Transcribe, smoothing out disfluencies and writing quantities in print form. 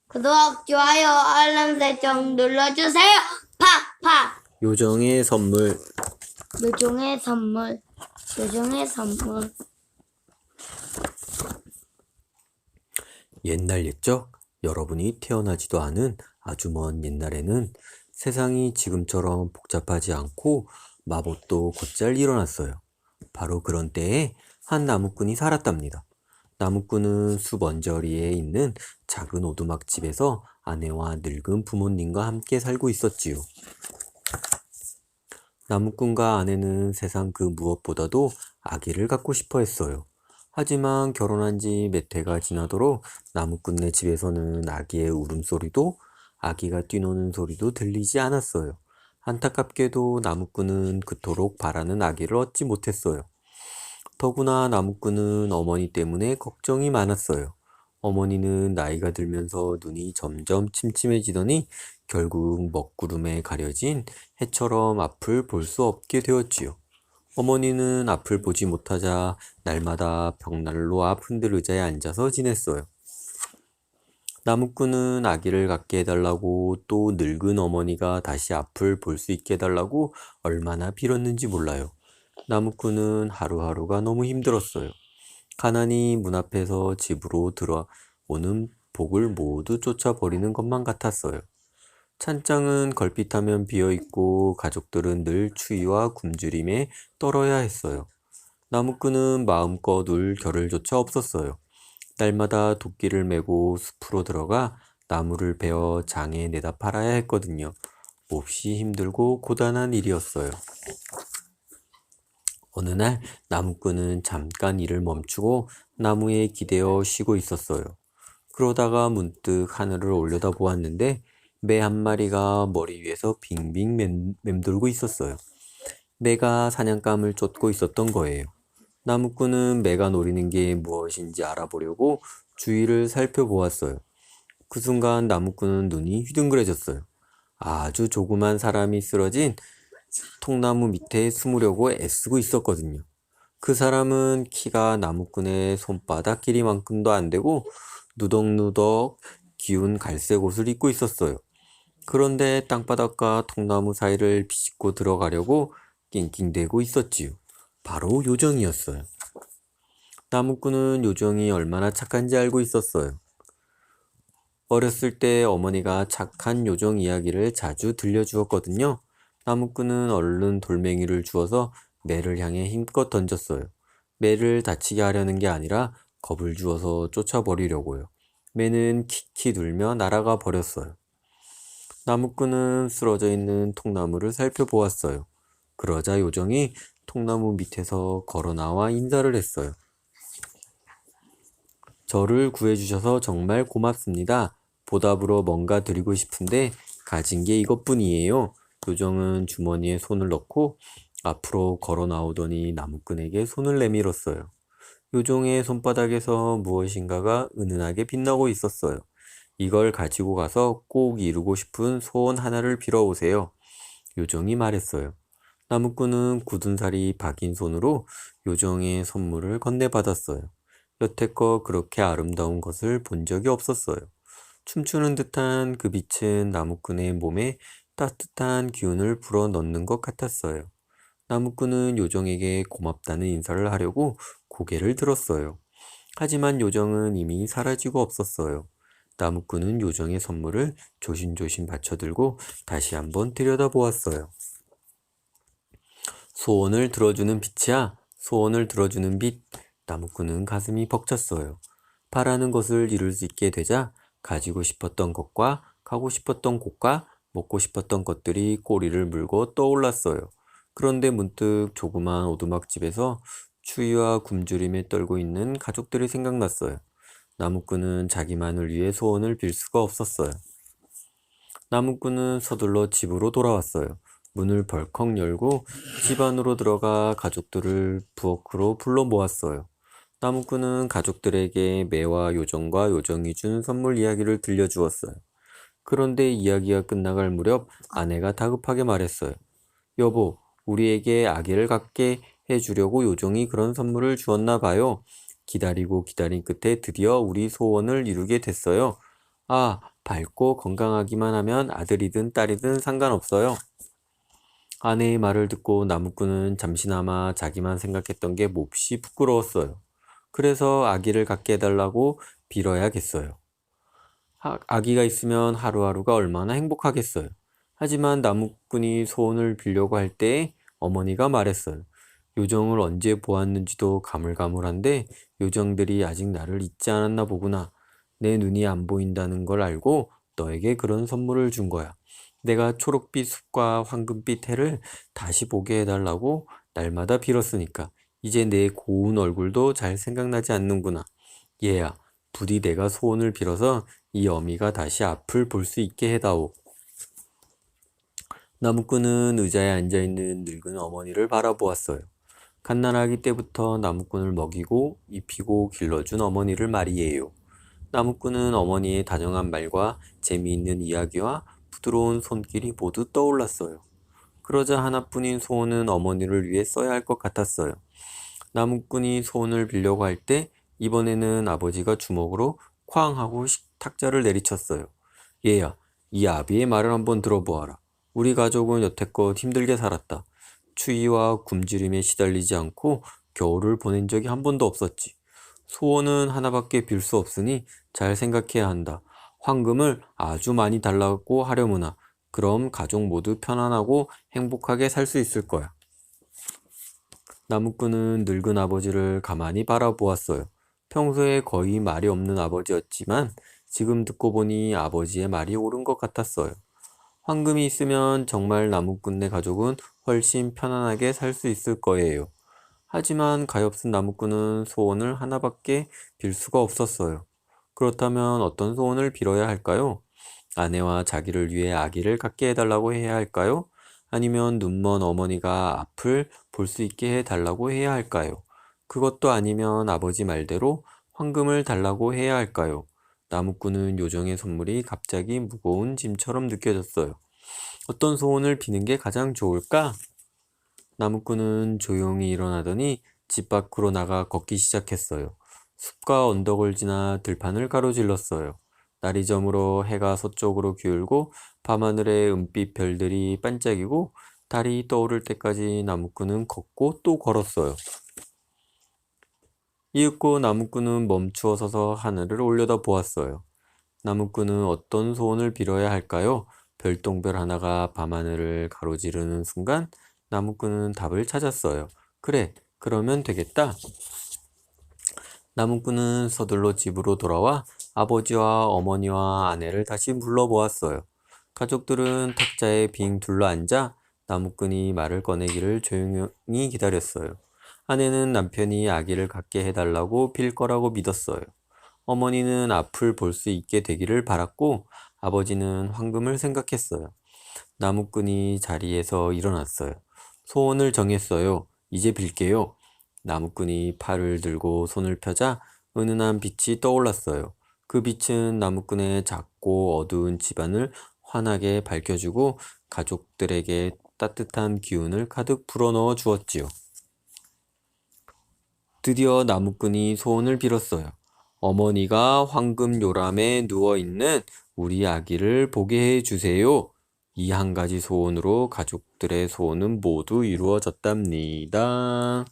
구독, 좋아요, 알람 설정 눌러주세요. 팍팍. 요정의 선물. 요정의 선물. 옛날 옛적 여러분이 태어나지도 않은 아주 먼 옛날에는 세상이 지금처럼 복잡하지 않고 마법도 곧잘 일어났어요. 바로 그런 때에 한 나무꾼이 살았답니다. 나무꾼은 숲 언저리에 있는 작은 오두막집에서 아내와 늙은 부모님과 함께 살고 있었지요. 나무꾼과 아내는 세상 그 무엇보다도 아기를 갖고 싶어 했어요. 하지만 결혼한 지 몇 해가 지나도록 나무꾼네 집에서는 아기의 울음소리도 아기가 뛰노는 소리도 들리지 않았어요. 안타깝게도 나무꾼은 그토록 바라는 아기를 얻지 못했어요. 더구나 나무꾼은 어머니 때문에 걱정이 많았어요. 어머니는 나이가 들면서 눈이 점점 침침해지더니 결국 먹구름에 가려진 해처럼 앞을 볼 수 없게 되었지요. 어머니는 앞을 보지 못하자 날마다 벽난로 앞 흔들 의자에 앉아서 지냈어요. 나무꾼은 아기를 갖게 해달라고 또 늙은 어머니가 다시 앞을 볼 수 있게 해달라고 얼마나 빌었는지 몰라요. 나무꾼은 하루하루가 너무 힘들었어요. 가난이 문 앞에서 집으로 들어오는 복을 모두 쫓아버리는 것만 같았어요. 찬장은 걸핏하면 비어있고 가족들은 늘 추위와 굶주림에 떨어야 했어요. 나무꾼은 마음껏 울 겨를조차 없었어요. 날마다 도끼를 메고 숲으로 들어가 나무를 베어 장에 내다 팔아야 했거든요. 몹시 힘들고 고단한 일이었어요. 어느 날 나무꾼은 잠깐 일을 멈추고 나무에 기대어 쉬고 있었어요. 그러다가 문득 하늘을 올려다보았는데 매 한 마리가 머리 위에서 빙빙 맴돌고 있었어요. 매가 사냥감을 쫓고 있었던 거예요. 나무꾼은 매가 노리는 게 무엇인지 알아보려고 주위를 살펴보았어요. 그 순간 나무꾼은 눈이 휘둥그레졌어요. 아주 조그만 사람이 쓰러진 통나무 밑에 숨으려고 애쓰고 있었거든요. 그 사람은 키가 나무꾼의 손바닥 길이만큼도 안 되고 누덕누덕 기운 갈색 옷을 입고 있었어요. 그런데 땅바닥과 통나무 사이를 비집고 들어가려고 낑낑대고 있었지요. 바로 요정이었어요. 나무꾼은 요정이 얼마나 착한지 알고 있었어요. 어렸을 때 어머니가 착한 요정 이야기를 자주 들려주었거든요. 나무꾼은 얼른 돌멩이를 주워서 매를 향해 힘껏 던졌어요. 매를 다치게 하려는 게 아니라 겁을 주어서 쫓아버리려고요. 매는 킥킥 울며 날아가 버렸어요. 나무꾼은 쓰러져 있는 통나무를 살펴보았어요. 그러자 요정이 통나무 밑에서 걸어 나와 인사를 했어요. 저를 구해주셔서 정말 고맙습니다. 보답으로 뭔가 드리고 싶은데 가진 게 이것뿐이에요. 요정은 주머니에 손을 넣고 앞으로 걸어 나오더니 나무꾼에게 손을 내밀었어요. 요정의 손바닥에서 무엇인가가 은은하게 빛나고 있었어요. 이걸 가지고 가서 꼭 이루고 싶은 소원 하나를 빌어오세요. 요정이 말했어요. 나무꾼은 굳은 살이 박인 손으로 요정의 선물을 건네받았어요. 여태껏 그렇게 아름다운 것을 본 적이 없었어요. 춤추는 듯한 그 빛은 나무꾼의 몸에 따뜻한 기운을 불어넣는 것 같았어요. 나무꾼은 요정에게 고맙다는 인사를 하려고 고개를 들었어요. 하지만 요정은 이미 사라지고 없었어요. 나무꾼은 요정의 선물을 조심조심 받쳐들고 다시 한번 들여다보았어요. 소원을 들어주는 빛이야. 소원을 들어주는 빛. 나무꾼은 가슴이 벅찼어요. 바라는 것을 이룰 수 있게 되자 가지고 싶었던 것과 가고 싶었던 곳과 먹고 싶었던 것들이 꼬리를 물고 떠올랐어요. 그런데 문득 조그만 오두막집에서 추위와 굶주림에 떨고 있는 가족들이 생각났어요. 나무꾼은 자기만을 위해 소원을 빌 수가 없었어요. 나무꾼은 서둘러 집으로 돌아왔어요. 문을 벌컥 열고 집 안으로 들어가 가족들을 부엌으로 불러 모았어요. 나무꾼은 가족들에게 매와 요정과 요정이 준 선물 이야기를 들려주었어요. 그런데 이야기가 끝나갈 무렵 아내가 다급하게 말했어요. 여보, 우리에게 아기를 갖게 해주려고 요정이 그런 선물을 주었나 봐요. 기다리고 기다린 끝에 드디어 우리 소원을 이루게 됐어요. 아, 밝고 건강하기만 하면 아들이든 딸이든 상관없어요. 아내의 말을 듣고 나무꾼은 잠시나마 자기만 생각했던 게 몹시 부끄러웠어요. 그래서 아기를 갖게 해달라고 빌어야겠어요. 아기가 있으면 하루하루가 얼마나 행복하겠어요. 하지만 나무꾼이 소원을 빌려고 할 때 어머니가 말했어요. 요정을 언제 보았는지도 가물가물한데 요정들이 아직 나를 잊지 않았나 보구나. 내 눈이 안 보인다는 걸 알고 너에게 그런 선물을 준 거야. 내가 초록빛 숲과 황금빛 해를 다시 보게 해달라고 날마다 빌었으니까 이제 내 고운 얼굴도 잘 생각나지 않는구나. 얘야, 부디 내가 소원을 빌어서 이 어미가 다시 앞을 볼 수 있게 해다오. 나무꾼은 의자에 앉아있는 늙은 어머니를 바라보았어요. 갓난아기 때부터 나무꾼을 먹이고 입히고 길러준 어머니를 말이에요. 나무꾼은 어머니의 다정한 말과 재미있는 이야기와 부드러운 손길이 모두 떠올랐어요. 그러자 하나뿐인 소원은 어머니를 위해 써야 할 것 같았어요. 나무꾼이 소원을 빌려고 할 때 이번에는 아버지가 주먹으로 쾅 하고 탁자를 내리쳤어요. 얘야, 이 아비의 말을 한번 들어보아라. 우리 가족은 여태껏 힘들게 살았다. 추위와 굶주림에 시달리지 않고 겨울을 보낸 적이 한 번도 없었지. 소원은 하나밖에 빌 수 없으니 잘 생각해야 한다. 황금을 아주 많이 달라고 하려무나. 그럼 가족 모두 편안하고 행복하게 살 수 있을 거야. 나무꾼은 늙은 아버지를 가만히 바라보았어요. 평소에 거의 말이 없는 아버지였지만 지금 듣고 보니 아버지의 말이 옳은 것 같았어요. 황금이 있으면 정말 나무꾼네 가족은 훨씬 편안하게 살 수 있을 거예요. 하지만 가엾은 나무꾼은 소원을 하나밖에 빌 수가 없었어요. 그렇다면 어떤 소원을 빌어야 할까요? 아내와 자기를 위해 아기를 갖게 해달라고 해야 할까요? 아니면 눈먼 어머니가 앞을 볼 수 있게 해달라고 해야 할까요? 그것도 아니면 아버지 말대로 황금을 달라고 해야 할까요? 나무꾼은 요정의 선물이 갑자기 무거운 짐처럼 느껴졌어요. 어떤 소원을 비는 게 가장 좋을까? 나무꾼은 조용히 일어나더니 집 밖으로 나가 걷기 시작했어요. 숲과 언덕을 지나 들판을 가로질렀어요. 날이 저물어 해가 서쪽으로 기울고 밤하늘에 은빛 별들이 반짝이고 달이 떠오를 때까지 나무꾼은 걷고 또 걸었어요. 이윽고 나무꾼은 멈추어 서서 하늘을 올려다 보았어요. 나무꾼은 어떤 소원을 빌어야 할까요? 별똥별 하나가 밤하늘을 가로지르는 순간 나무꾼은 답을 찾았어요. 그래, 그러면 되겠다. 나무꾼은 서둘러 집으로 돌아와 아버지와 어머니와 아내를 다시 불러보았어요. 가족들은 탁자에 빙 둘러앉아 나무꾼이 말을 꺼내기를 조용히 기다렸어요. 아내는 남편이 아기를 갖게 해달라고 빌 거라고 믿었어요. 어머니는 앞을 볼 수 있게 되기를 바랐고 아버지는 황금을 생각했어요. 나무꾼이 자리에서 일어났어요. 소원을 정했어요. 이제 빌게요. 나무꾼이 팔을 들고 손을 펴자 은은한 빛이 떠올랐어요. 그 빛은 나무꾼의 작고 어두운 집안을 환하게 밝혀주고 가족들에게 따뜻한 기운을 가득 불어넣어 주었지요. 드디어 나무꾼이 소원을 빌었어요. 어머니가 황금 요람에 누워있는 우리 아기를 보게 해주세요. 이 한 가지 소원으로 가족들의 소원은 모두 이루어졌답니다.